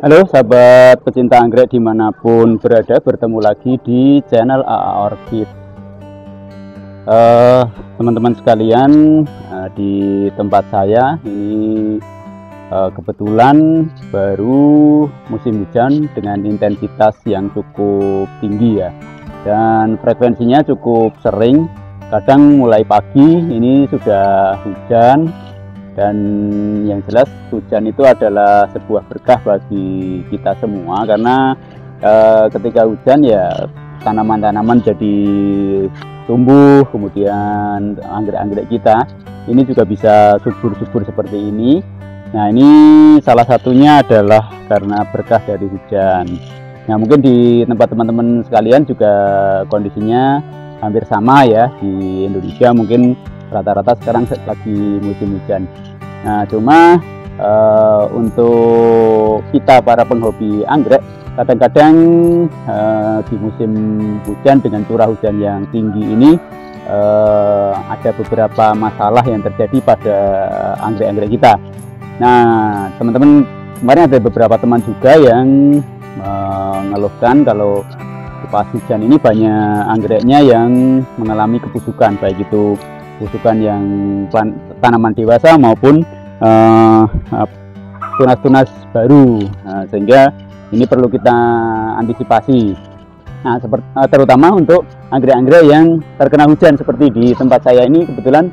Halo sahabat pecinta anggrek dimanapun berada, bertemu lagi di channel AA Orchid. Teman-teman sekalian, di tempat saya ini kebetulan baru musim hujan dengan intensitas yang cukup tinggi ya, dan frekuensinya cukup sering. Kadang mulai pagi ini sudah hujan. Dan yang jelas hujan itu adalah sebuah berkah bagi kita semua, karena ketika hujan ya tanaman-tanaman jadi tumbuh, kemudian anggrek-anggrek kita ini juga bisa subur-subur seperti ini. Nah, ini salah satunya adalah karena berkah dari hujan. Nah, mungkin di tempat teman-teman sekalian juga kondisinya hampir sama ya. Di Indonesia mungkin rata-rata sekarang lagi musim hujan. Nah, cuma untuk kita para penghobi anggrek, kadang-kadang di musim hujan dengan curah hujan yang tinggi ini ada beberapa masalah yang terjadi pada anggrek-anggrek kita. Nah, teman-teman, kemarin ada beberapa teman juga yang mengeluhkan kalau pas hujan ini banyak anggreknya yang mengalami kebusukan, baik itu busukan yang tanaman dewasa maupun tunas-tunas baru. Nah, sehingga ini perlu kita antisipasi. Nah, terutama untuk anggrek-anggrek yang terkena hujan seperti di tempat saya ini. Kebetulan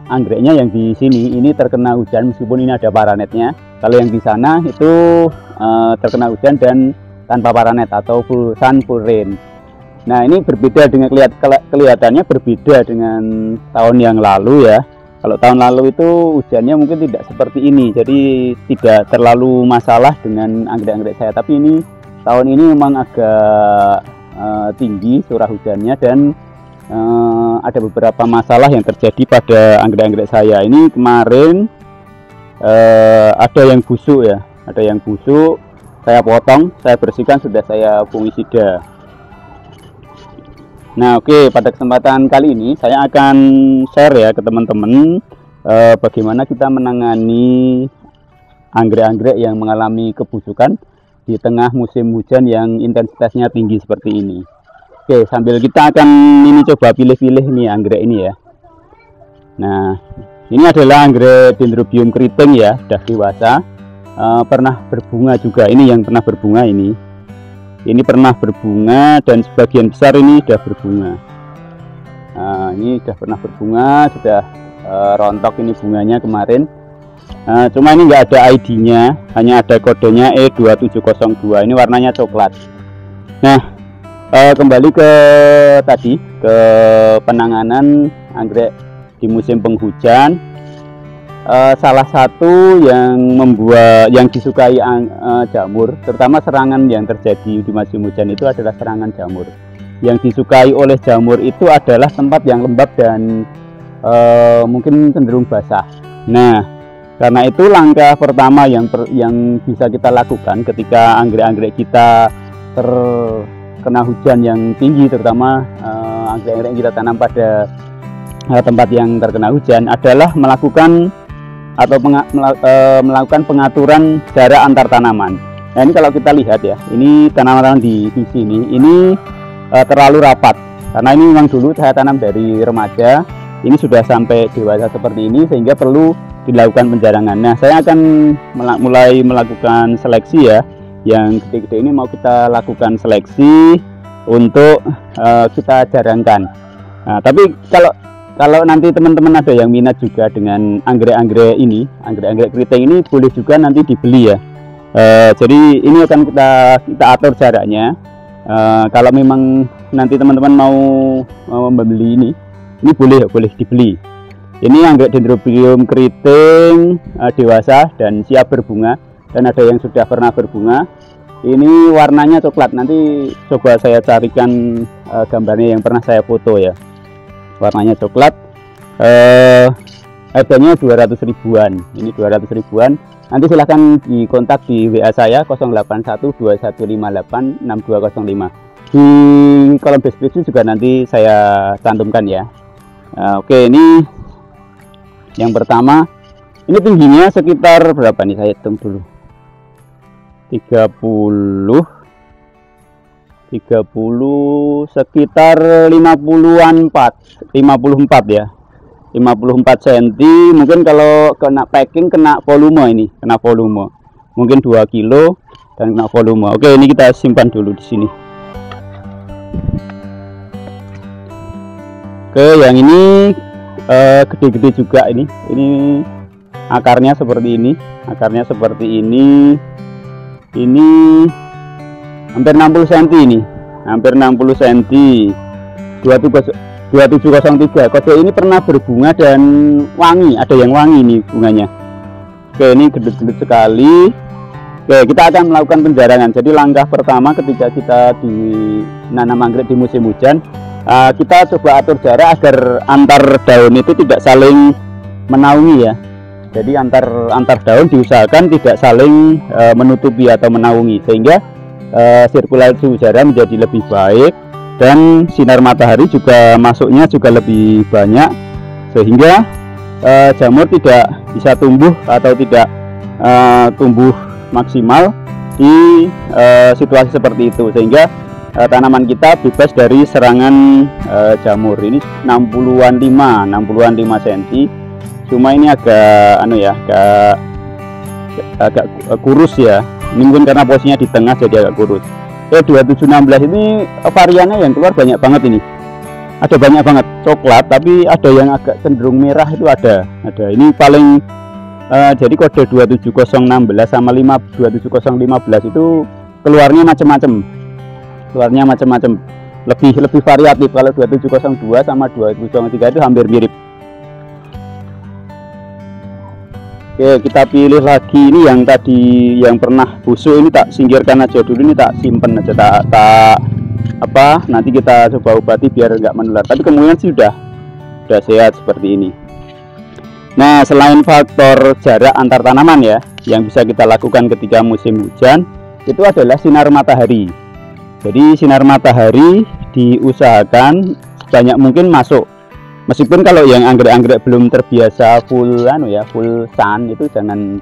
anggreknya yang di sini ini terkena hujan meskipun ini ada paranetnya. Kalau yang di sana itu terkena hujan dan tanpa paranet atau full sun full rain. Nah, ini berbeda dengan kelihatannya berbeda dengan tahun yang lalu ya. Kalau tahun lalu itu hujannya mungkin tidak seperti ini, jadi tidak terlalu masalah dengan anggrek-anggrek saya. Tapi ini tahun ini memang agak tinggi curah hujannya, dan ada beberapa masalah yang terjadi pada anggrek-anggrek saya. Ini kemarin ada yang busuk ya, ada yang busuk. Saya potong, saya bersihkan, sudah saya fungisida. Nah, oke, pada kesempatan kali ini saya akan share ya ke teman-teman bagaimana kita menangani anggrek-anggrek yang mengalami kebusukan di tengah musim hujan yang intensitasnya tinggi seperti ini. Oke, sambil kita akan coba pilih-pilih nih anggrek ini ya. Nah, ini adalah anggrek Dendrobium keriting ya, sudah dewasa, pernah berbunga juga. Ini yang pernah berbunga ini. Ini pernah berbunga dan sebagian besar ini sudah berbunga. Nah, ini sudah pernah berbunga, sudah rontok ini bunganya kemarin. Cuma ini nggak ada ID-nya, hanya ada kodenya E2702. Ini warnanya coklat. Nah, kembali ke tadi, ke penanganan anggrek di musim penghujan. Salah satu yang disukai jamur, terutama serangan yang terjadi di musim hujan itu adalah serangan jamur. Yang disukai oleh jamur itu adalah tempat yang lembab dan mungkin cenderung basah. Nah, karena itu langkah pertama yang bisa kita lakukan ketika anggrek-anggrek kita terkena hujan yang tinggi, terutama anggrek-anggrek yang kita tanam pada tempat yang terkena hujan, adalah melakukan pengaturan jarak antar tanaman. Nah, ini kalau kita lihat ya, ini tanaman-tanaman di sini ini terlalu rapat, karena ini memang dulu saya tanam dari remaja, ini sudah sampai dewasa seperti ini, sehingga perlu dilakukan penjarangan. Nah, saya akan mulai melakukan seleksi ya. Yang gede-gede ini mau kita lakukan seleksi untuk kita jarangkan. Nah, tapi kalau nanti teman-teman ada yang minat juga dengan anggrek-anggrek ini, anggrek-anggrek keriting ini, boleh juga nanti dibeli ya. Jadi ini akan kita atur jaraknya. Kalau memang nanti teman-teman mau membeli ini boleh dibeli. Ini anggrek Dendrobium keriting dewasa dan siap berbunga, dan ada yang sudah pernah berbunga. Ini warnanya coklat. Nanti coba saya carikan gambarnya yang pernah saya foto ya. Warnanya coklat, harganya 200 ribuan. Ini 200 ribuan. Nanti silahkan dikontak di WA saya 081215862205. Di kolom deskripsi juga nanti saya cantumkan ya. Oke, ini yang pertama. Ini tingginya sekitar berapa nih, saya hitung dulu. 30 sekitar 54 ya, 54 cm. Mungkin kalau kena packing, kena volume, ini kena volume mungkin 2 kilo dan kena volume. Oke, ini kita simpan dulu di sini. Oke, yang ini gede-gede juga. Ini akarnya seperti ini, ini hampir 60 cm, ini hampir 60 cm. 2703. Kode ini pernah berbunga dan wangi, ada yang wangi ini bunganya. Oke, ini gendut-gendut sekali. Oke, kita akan melakukan penjarangan. Jadi langkah pertama ketika kita nanam anggrek di musim hujan, kita coba atur jarak agar antar daun itu tidak saling menaungi ya. Jadi antar daun diusahakan tidak saling menutupi atau menaungi, sehingga sirkulasi udara menjadi lebih baik dan sinar matahari juga masuknya juga lebih banyak, sehingga jamur tidak bisa tumbuh atau tidak tumbuh maksimal di situasi seperti itu, sehingga tanaman kita bebas dari serangan jamur. Ini 65 cm. Cuma ini agak agak kurus ya. Ini mungkin karena posisinya di tengah jadi agak kurus. 2716 ini variannya yang keluar banyak banget ini. Ada banyak banget coklat, tapi ada yang agak cenderung merah itu ada. Ini paling jadi kode 27016 sama 27015 itu keluarnya macam-macam. Lebih variatif. Kalau 2702 sama 2703 itu hampir mirip. Oke, kita pilih lagi. Ini yang tadi yang pernah busuk, ini tak singkirkan aja dulu, ini tak simpen aja, nanti kita coba obati biar nggak menular. Tapi kemungkinan sih udah sehat seperti ini. Nah, selain faktor jarak antar tanaman ya, yang bisa kita lakukan ketika musim hujan, itu adalah sinar matahari. Jadi sinar matahari diusahakan sebanyak mungkin masuk. Meskipun kalau yang anggrek-anggrek belum terbiasa full sun, itu jangan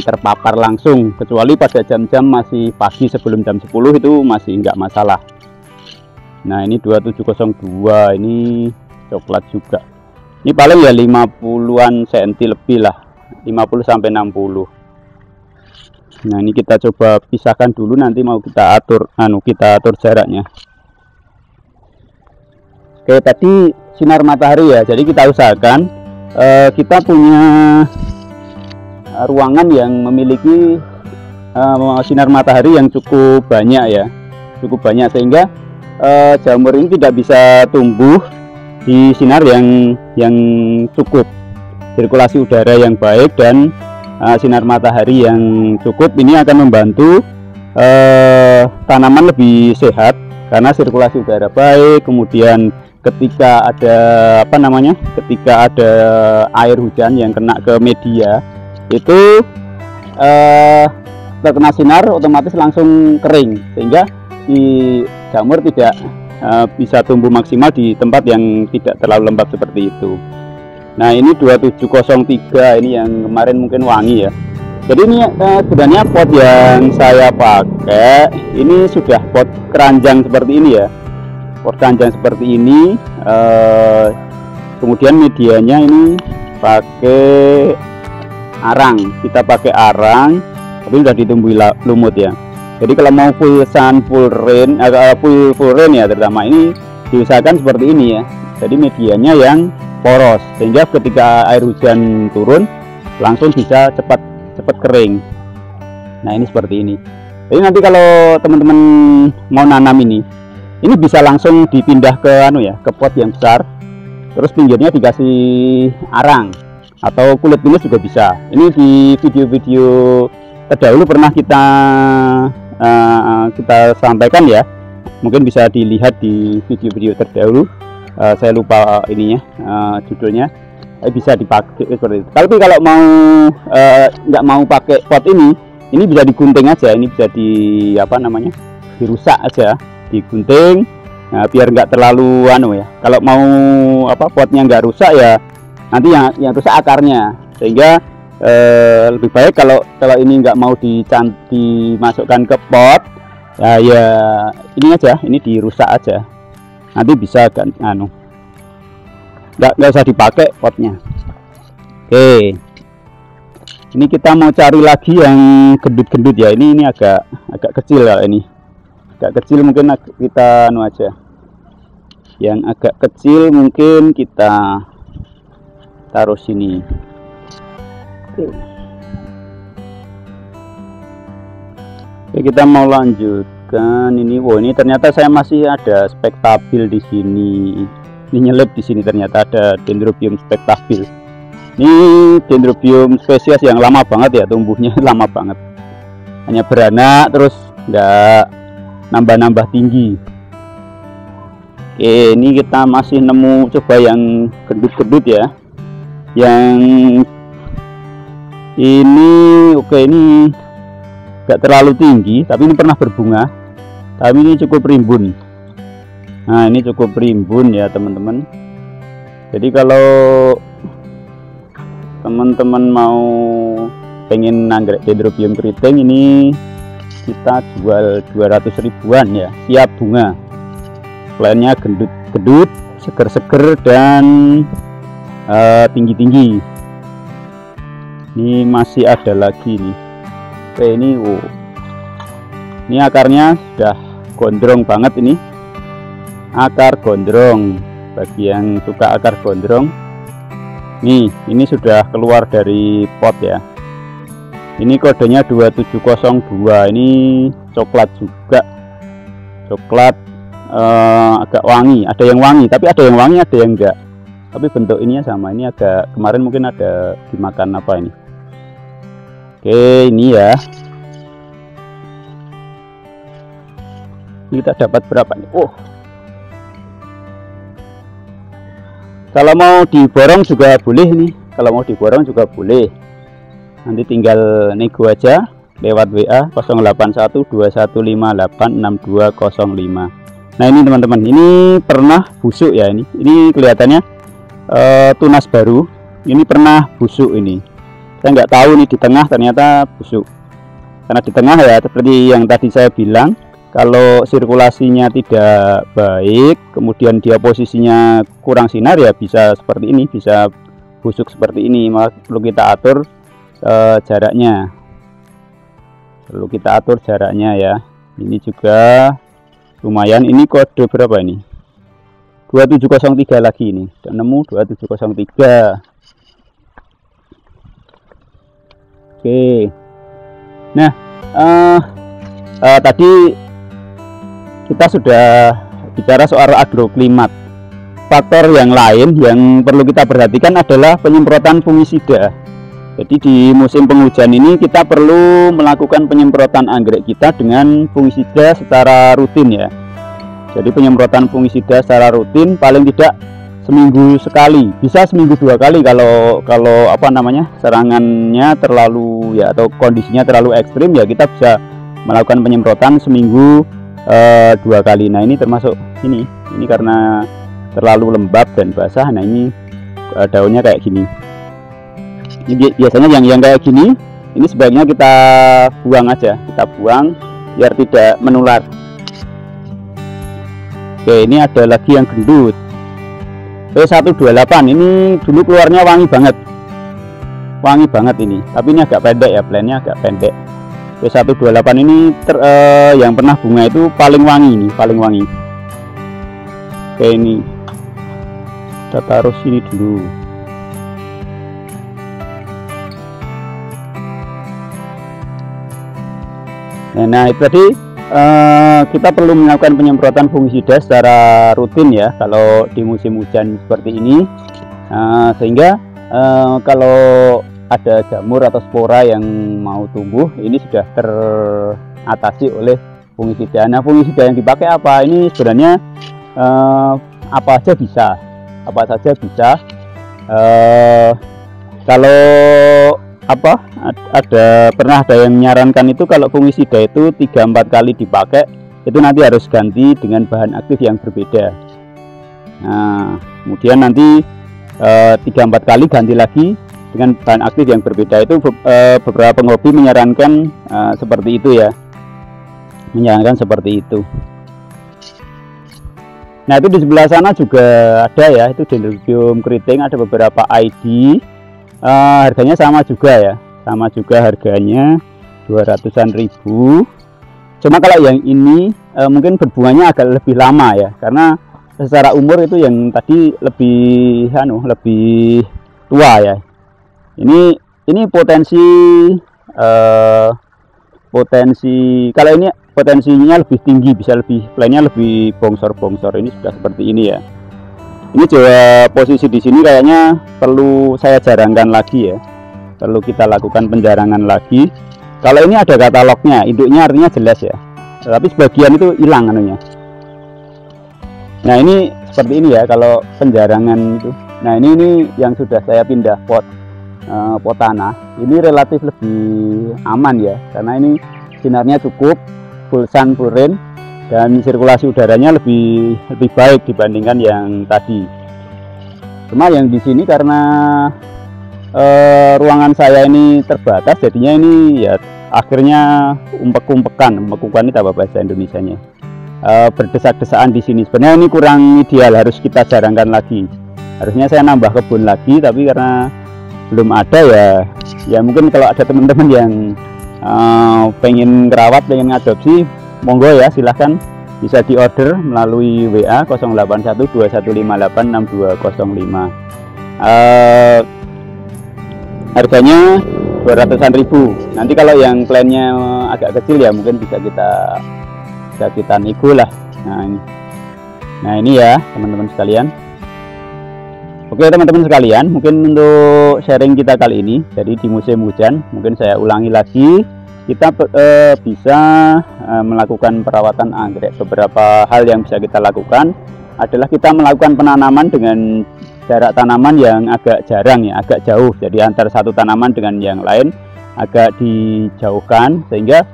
terpapar langsung, kecuali pada jam-jam masih pagi sebelum jam 10 itu masih nggak masalah. Nah, ini 2702, ini coklat juga. Ini paling ya 50-an cm lebih lah, 50 sampai 60. Nah, ini kita coba pisahkan dulu, nanti mau kita atur jaraknya. Oke, tadi sinar matahari ya. Jadi kita usahakan kita punya ruangan yang memiliki sinar matahari yang cukup banyak ya, sehingga jamur ini tidak bisa tumbuh di sinar yang cukup, sirkulasi udara yang baik dan sinar matahari yang cukup. Ini akan membantu tanaman lebih sehat karena sirkulasi udara baik. Kemudian ketika ada air hujan yang kena ke media, itu terkena sinar otomatis langsung kering, sehingga si jamur tidak bisa tumbuh maksimal di tempat yang tidak terlalu lembab seperti itu. Nah, ini 2703, ini yang kemarin mungkin wangi ya. Jadi ini sebenarnya pot yang saya pakai ini sudah pot keranjang seperti ini ya, pot keranjang seperti ini. Kemudian medianya ini pakai arang, kita pakai arang, tapi sudah ditumbuhi lumut ya. Jadi kalau mau full sun, full rain ya, terutama ini diusahakan seperti ini ya. Jadi medianya yang poros, sehingga ketika air hujan turun langsung bisa cepat kering. Nah, ini seperti ini. Jadi nanti kalau teman-teman mau nanam ini bisa langsung dipindah ke ke pot yang besar, terus pinggirnya dikasih arang atau kulit pinus juga bisa. Ini di video-video terdahulu pernah kita sampaikan ya, mungkin bisa dilihat di video-video terdahulu. Saya lupa judulnya. Bisa dipakai seperti itu. Tapi kalau mau nggak mau pakai pot ini bisa digunting aja. Ini bisa dirusak aja, digunting. Nah, biar nggak terlalu kalau mau potnya nggak rusak ya, nanti yang rusak akarnya, sehingga lebih baik kalau ini nggak mau dimasukkan ke pot, ya ini aja, ini dirusak aja, nanti bisa kan nggak usah dipakai potnya. Oke, ini kita mau cari lagi yang gendut-gendut ya. Ini agak kecil ya, ini agak kecil, mungkin kita aja yang agak kecil, mungkin kita taruh sini. Oke, kita mau lanjutkan ini. Wow, ini ternyata saya masih ada spektabil di sini. Ini nyelip di sini, ternyata ada Dendrobium spektabil. Ini Dendrobium spesies yang lama banget ya, tumbuhnya lama banget. Hanya beranak terus nggak nambah-nambah tinggi. Oke, ini kita masih nemu coba yang gendut-gendut ya. Yang ini oke, ini gak terlalu tinggi, tapi ini pernah berbunga, tapi ini cukup rimbun. Nah, ini cukup rimbun ya teman-teman. Jadi kalau teman-teman mau pengen anggrek Dendrobium keriting, ini kita jual 200 ribuan ya, siap bunga. Plannya gendut-gendut, seger-seger, dan tinggi-tinggi. Ini masih ada lagi nih. Oke, ini ini akarnya sudah gondrong banget ini. Akar gondrong, bagi yang suka akar gondrong. Nih, ini sudah keluar dari pot ya. Ini kodenya 2702. Ini coklat juga. Coklat agak wangi. Ada yang wangi, tapi ada yang wangi, ada yang enggak. Tapi bentuk ininya sama. Ini agak, kemarin mungkin ada dimakan apa ini. Oke, ini ya. Kita dapat berapa nih? Oh, kalau mau diborong juga boleh nih. Kalau mau diborong juga boleh. Nanti tinggal nego aja lewat WA 081215862205. Nah, ini teman-teman, ini pernah busuk ya ini. Ini kelihatannya tunas baru. Ini pernah busuk ini. Saya nggak tahu nih, di tengah ternyata busuk. Karena di tengah ya seperti yang tadi saya bilang, kalau sirkulasinya tidak baik, kemudian dia posisinya kurang sinar ya bisa seperti ini, bisa busuk seperti ini. Maka perlu kita atur jaraknya. Perlu kita atur jaraknya ya. Ini juga lumayan. Ini kode berapa ini? 2703 lagi ini. Sudah nemu 2703. Oke. Nah, tadi kita sudah bicara soal agroklimat. Faktor yang lain yang perlu kita perhatikan adalah penyemprotan fungisida. Jadi di musim penghujan ini kita perlu melakukan penyemprotan anggrek kita dengan fungisida secara rutin ya. Jadi penyemprotan fungisida secara rutin paling tidak seminggu sekali, bisa seminggu 2 kali kalau apa namanya, serangannya terlalu ya atau kondisinya terlalu ekstrim ya, kita bisa melakukan penyemprotan seminggu 2 kali. Nah, ini termasuk ini karena terlalu lembab dan basah. Nah, ini daunnya kayak gini. Ini biasanya yang kayak gini, ini sebaiknya kita buang aja, kita buang biar tidak menular. Oke, ini ada lagi yang gendut. P128 ini dulu keluarnya wangi banget ini, tapi ini agak pendek ya, plannya agak pendek. P128 ini yang pernah bunga itu paling wangi ini, paling wangi. Oke, ini kita taruh sini dulu. Nah, itu tadi kita perlu melakukan penyemprotan fungisida secara rutin ya kalau di musim hujan seperti ini, sehingga kalau ada jamur atau spora yang mau tumbuh ini sudah teratasi oleh fungisida. Nah, fungisida yang dipakai apa? Ini sebenarnya apa saja bisa. Kalau pernah ada yang menyarankan itu kalau fungisida itu 3-4 kali dipakai itu nanti harus ganti dengan bahan aktif yang berbeda. Nah, kemudian nanti 3-4 kali ganti lagi dengan bahan aktif yang berbeda. Itu beberapa penghobi menyarankan seperti itu ya, menyarankan seperti itu. Nah, itu di sebelah sana juga ada ya, itu Dendrobium keriting, ada beberapa ID. Harganya sama juga ya, sama juga harganya 200-an ribu. Cuma kalau yang ini mungkin berbunganya agak lebih lama ya, karena secara umur itu yang tadi lebih lebih tua ya. Ini potensi kalau ini potensinya lebih tinggi, bisa lebih lainnya lebih bongsor-bongsor. Ini sudah seperti ini ya. Ini juga posisi di sini kayaknya perlu saya jarangkan lagi ya, perlu kita lakukan penjarangan lagi. Kalau ini ada katalognya, induknya artinya jelas ya, tapi sebagian itu hilang anunya. Nah, ini seperti ini ya kalau penjarangan itu. Nah, ini yang sudah saya pindah pot tanah. Ini relatif lebih aman ya, karena ini sinarnya cukup, full sun full rain, dan sirkulasi udaranya lebih baik dibandingkan yang tadi. Cuma yang di sini karena ruangan saya ini terbatas, jadinya ini ya akhirnya umpek-umpekan ini apa bahasa Indonesianya, berdesak-desaan di sini. Sebenarnya ini kurang ideal, harus kita jarangkan lagi. Harusnya saya nambah kebun lagi, tapi karena belum ada ya mungkin kalau ada teman-teman yang pengen ngerawat, pengen ngadopsi, monggo ya, silahkan bisa diorder melalui WA 081215862205. Harganya 200-an ribu. Nanti kalau yang plannya agak kecil ya mungkin bisa kita nego lah. Nah ini ya teman-teman sekalian. Oke teman-teman sekalian, mungkin untuk sharing kita kali ini, jadi di musim hujan mungkin saya ulangi lagi, kita bisa melakukan perawatan anggrek. Beberapa hal yang bisa kita lakukan adalah kita melakukan penanaman dengan jarak tanaman yang agak jarang ya, agak jauh. Jadi antara satu tanaman dengan yang lain agak dijauhkan, sehingga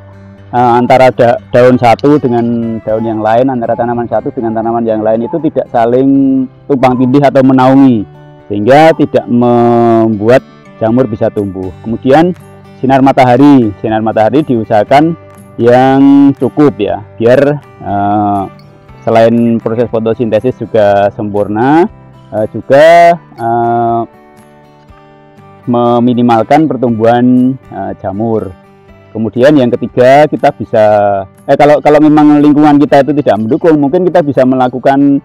antara daun satu dengan daun yang lain, antara tanaman satu dengan tanaman yang lain itu tidak saling tumpang tindih atau menaungi, sehingga tidak membuat jamur bisa tumbuh. Kemudian sinar matahari diusahakan yang cukup ya, biar selain proses fotosintesis juga sempurna, juga meminimalkan pertumbuhan jamur. Kemudian yang ketiga, kita bisa kalau memang lingkungan kita itu tidak mendukung, mungkin kita bisa melakukan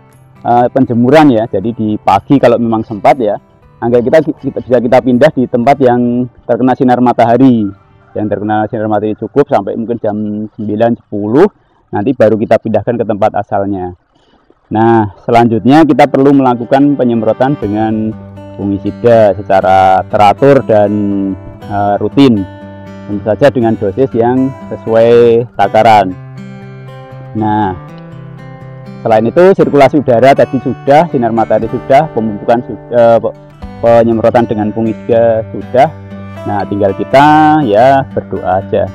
penjemuran ya. Jadi di pagi kalau memang sempat ya, anggrek kita bisa pindah di tempat yang terkena sinar matahari, cukup sampai mungkin jam 9-10, nanti baru kita pindahkan ke tempat asalnya. Nah, selanjutnya kita perlu melakukan penyemprotan dengan fungisida secara teratur dan rutin, tentu saja dengan dosis yang sesuai takaran. Nah, selain itu sirkulasi udara tadi sudah, sinar matahari sudah, pemupukan sudah, penyemprotan dengan fungisida sudah. Nah, tinggal kita ya berdoa aja.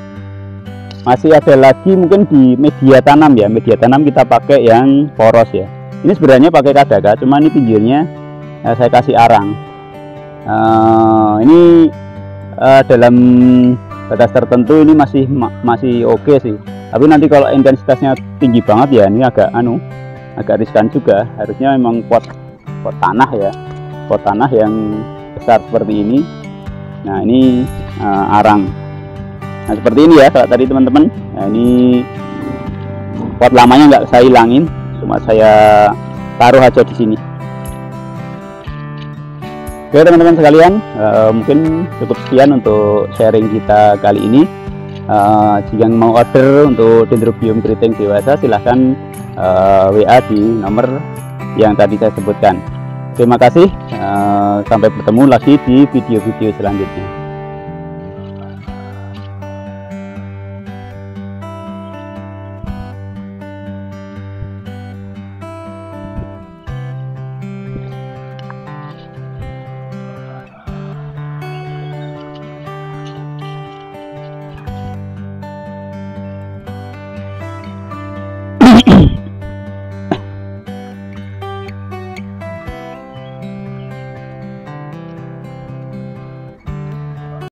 Masih ada lagi mungkin di media tanam ya, media tanam kita pakai yang poros ya. Ini sebenarnya pakai kadaka, cuma ini pinggirnya saya kasih arang. Ini dalam batas tertentu ini masih oke sih. Tapi nanti kalau intensitasnya tinggi banget ya, ini agak riskan juga. Harusnya memang pot tanah ya, pot tanah yang besar seperti ini. Nah, ini arang. Nah, seperti ini ya kalau tadi teman-teman. Nah, ini pot lamanya nggak saya hilangin, cuma saya taruh aja di sini. Oke teman-teman sekalian, mungkin cukup sekian untuk sharing kita kali ini. Jika mau order untuk Dendrobium keriting dewasa, silahkan WA di nomor yang tadi saya sebutkan. Terima kasih, sampai bertemu lagi di video-video selanjutnya.